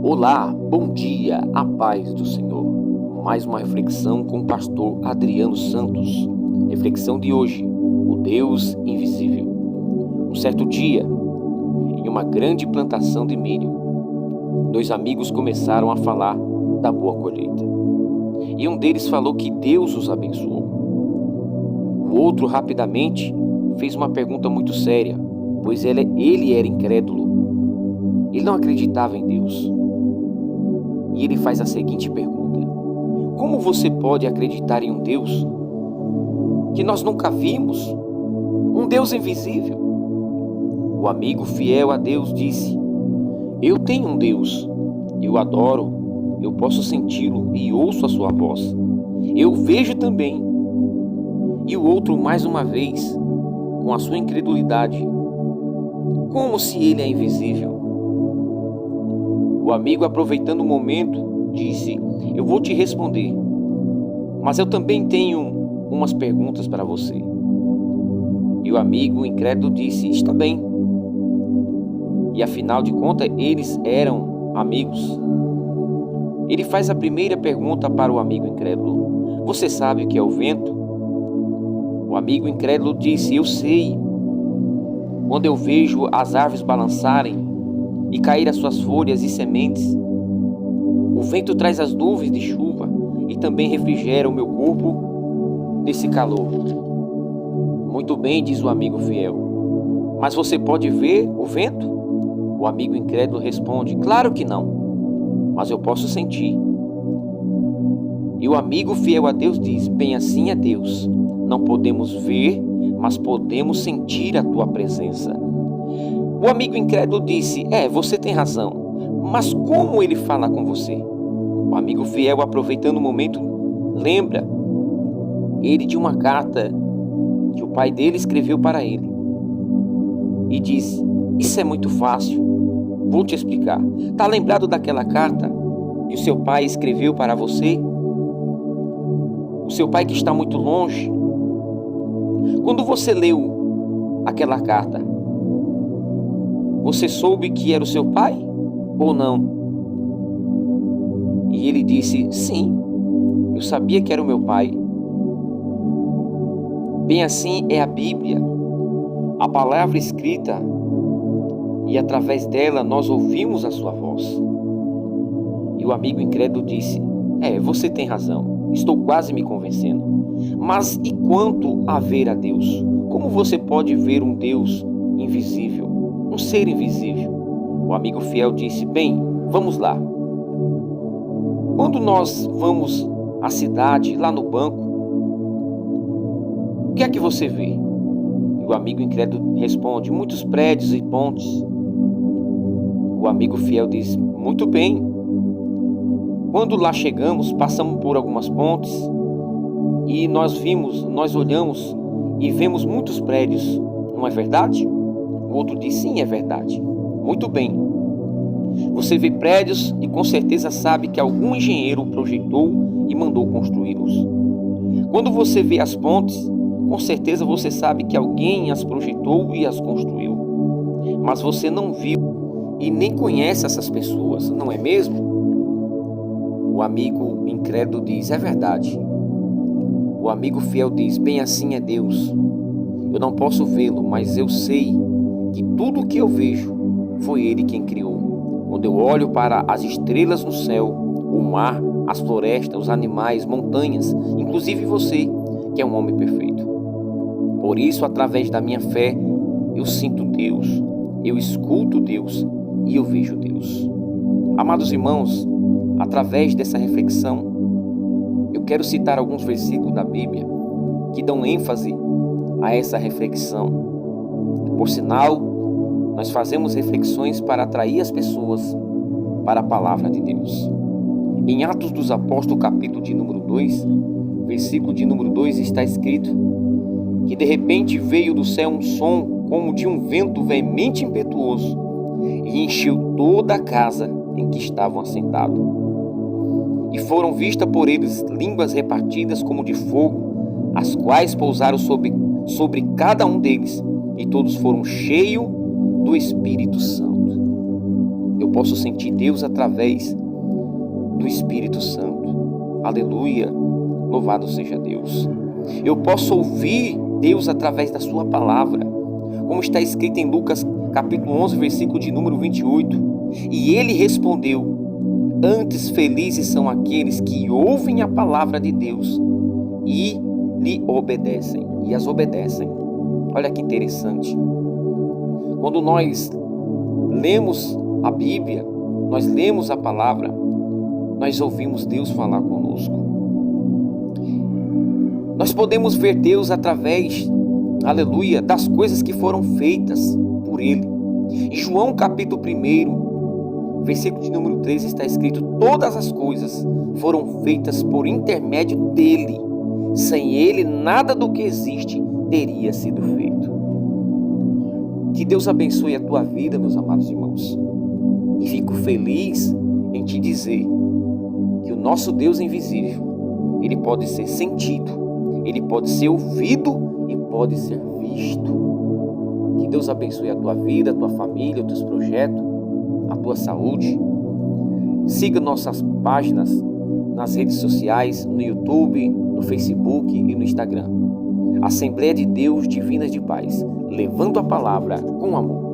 Olá, bom dia, a paz do Senhor. Mais uma reflexão com o pastor Adriano Santos. Reflexão de hoje, o Deus invisível. Um certo dia, em uma grande plantação de milho, dois amigos começaram a falar da boa colheita. E um deles falou que Deus os abençoou. O outro rapidamente fez uma pergunta muito séria, pois ele era incrédulo. Ele não acreditava em Deus. E ele faz a seguinte pergunta: como você pode acreditar em um Deus que nós nunca vimos? Um Deus invisível? O amigo fiel a Deus disse: eu tenho um Deus, eu adoro, eu posso senti-lo e ouço a sua voz. Eu vejo também. E o outro, mais uma vez, com a sua incredulidade: como se ele é invisível? O amigo, aproveitando o momento, disse: eu vou te responder, mas eu também tenho umas perguntas para você. E o amigo incrédulo disse: está bem. E afinal de contas, eles eram amigos. Ele faz a primeira pergunta para o amigo incrédulo: você sabe o que é o vento? O amigo incrédulo disse: eu sei. Quando eu vejo as árvores balançarem e cair as suas folhas e sementes, o vento traz as nuvens de chuva e também refrigera o meu corpo desse calor. Muito bem, diz o amigo fiel. Mas você pode ver o vento? O amigo incrédulo responde: claro que não, mas eu posso sentir. E o amigo fiel a Deus diz: bem assim é Deus. Não podemos ver, mas podemos sentir a tua presença. O amigo incrédulo disse: você tem razão, mas como ele fala com você? O amigo fiel, aproveitando o momento, lembra ele de uma carta que o pai dele escreveu para ele. E diz: isso é muito fácil, vou te explicar. Está lembrado daquela carta que o seu pai escreveu para você? O seu pai que está muito longe? Quando você leu aquela carta, você soube que era o seu pai ou não? E ele disse: sim, eu sabia que era o meu pai. Bem assim é a Bíblia, a palavra escrita, e através dela nós ouvimos a sua voz. E o amigo incrédulo disse: você tem razão, estou quase me convencendo. Mas e quanto a ver a Deus? Como você pode ver um Deus invisível? Um ser invisível? O amigo fiel disse: bem, vamos lá. Quando nós vamos à cidade, lá no banco, o que é que você vê? E o amigo incrédulo responde: muitos prédios e pontes. O amigo fiel diz: muito bem. Quando lá chegamos, passamos por algumas pontes e nós olhamos e vemos muitos prédios, não é verdade? O outro diz: sim, é verdade. Muito bem. Você vê prédios e com certeza sabe que algum engenheiro projetou e mandou construí-los. Quando você vê as pontes, com certeza você sabe que alguém as projetou e as construiu. Mas você não viu e nem conhece essas pessoas, não é mesmo? O amigo incrédulo diz: é verdade. O amigo fiel diz: bem assim é Deus. Eu não posso vê-lo, mas eu sei que tudo o que eu vejo foi Ele quem criou. Quando eu olho para as estrelas no céu, o mar, as florestas, os animais, montanhas, inclusive você, que é um homem perfeito. Por isso, através da minha fé, eu sinto Deus, eu escuto Deus e eu vejo Deus. Amados irmãos, através dessa reflexão, eu quero citar alguns versículos da Bíblia que dão ênfase a essa reflexão. Por sinal, nós fazemos reflexões para atrair as pessoas para a palavra de Deus. Em Atos dos Apóstolos, capítulo de número 2, versículo de número 2, está escrito que de repente veio do céu um som como de um vento veemente e impetuoso e encheu toda a casa em que estavam assentados. E foram vistas por eles línguas repartidas como de fogo, as quais pousaram sobre cada um deles, e todos foram cheios do Espírito Santo. Eu posso sentir Deus através do Espírito Santo. Aleluia, louvado seja Deus. Eu posso ouvir Deus através da sua palavra, como está escrito em Lucas capítulo 11, versículo de número 28. E ele respondeu: antes felizes são aqueles que ouvem a palavra de Deus e lhe obedecem, e as obedecem. Olha que interessante. Quando nós lemos a Bíblia, nós lemos a palavra, nós ouvimos Deus falar conosco. Nós podemos ver Deus através, aleluia, das coisas que foram feitas por Ele. Em João capítulo 1, versículo de número 13 está escrito: todas as coisas foram feitas por intermédio dEle. Sem Ele, nada do que existe teria sido feito. Que Deus abençoe a tua vida, meus amados irmãos. E fico feliz em te dizer que o nosso Deus invisível, Ele pode ser sentido, Ele pode ser ouvido e pode ser visto. Que Deus abençoe a tua vida, a tua família, os teus projetos, a tua saúde. Siga nossas páginas nas redes sociais, no YouTube, no Facebook e no Instagram. Assembleia de Deus Divinas de Paz, levando a palavra com amor.